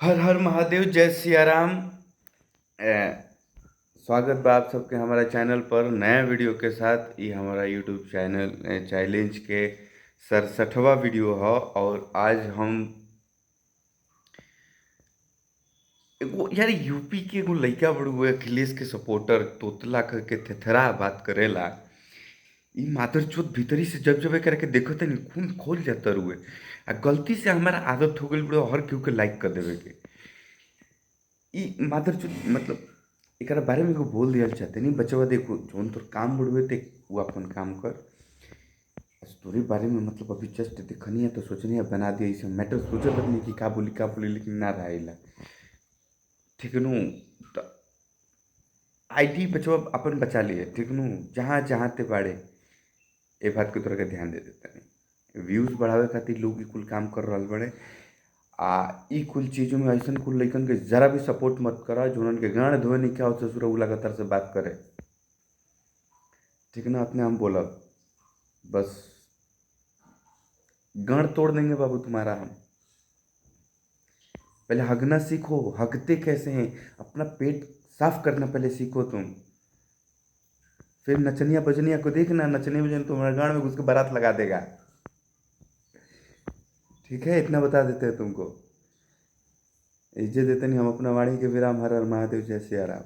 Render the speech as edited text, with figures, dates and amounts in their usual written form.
हर हर महादेव, जय सिया राम। स्वागत बा आप सबके हमारा चैनल पर नया वीडियो के साथ। ये हमारा यूट्यूब चैनल चैलेंज के 67वां वीडियो है। और आज हम एगो यार यूपी के एगो लइका बड़ुए अखिलेश के सपोर्टर तोतला करके थेथरा बात करेला। ई मादरचोद भीतरी से जब जब करके देखत है खून खोल जाता रुए। आ गलती से हमारा आदत हो गई बड़ो हर केहू के लाइक कर देवे के। ई मादरचोद मतलब एकरा बारे में एगो बोल दियल चाहते नहीं बचवा, देखो जोन तोर काम बढ़ुए ते वो अपन काम कर। तोरे बारे में मतलब अभी जस्ट देखनी है तो सोचनी है बना दिया इसे मैटर, सोचत नहीं कि का बोली लेकिन ना रहेला। ठीक नु? आईडी बचवा अपन बचा लिए, ठीक नु? जहाँ जहाँ ते बाड़े ए बात के तोरा के ध्यान दे देता नहीं। व्यूज बढ़ावे खातिर लोग ई कुल काम कर रहल बड़े। आ ई कुल चीज़ों में ऐसा कुल लइकन के जरा भी सपोर्ट मत करा जो उनके गांड धोए नहीं क्या हो ससुर उ लगातार से बात करे। ठीक ना? अपने हम बोला बस गांड तोड़ देंगे बाबू तुम्हारा हम। पहले हगना सीखो, हगते कैसे हैं, अपना पेट साफ करना पहले सीखो तुम। फिर नचनिया बजनिया को देखना, नचनिया बजनिया तुम्हारे गांड में घुस के बारात लगा देगा। ठीक है, इतना बता देते हैं तुमको। इज्जत देते नहीं हम अपना वाणी के विराम। हर हर महादेव, जय सिया राम।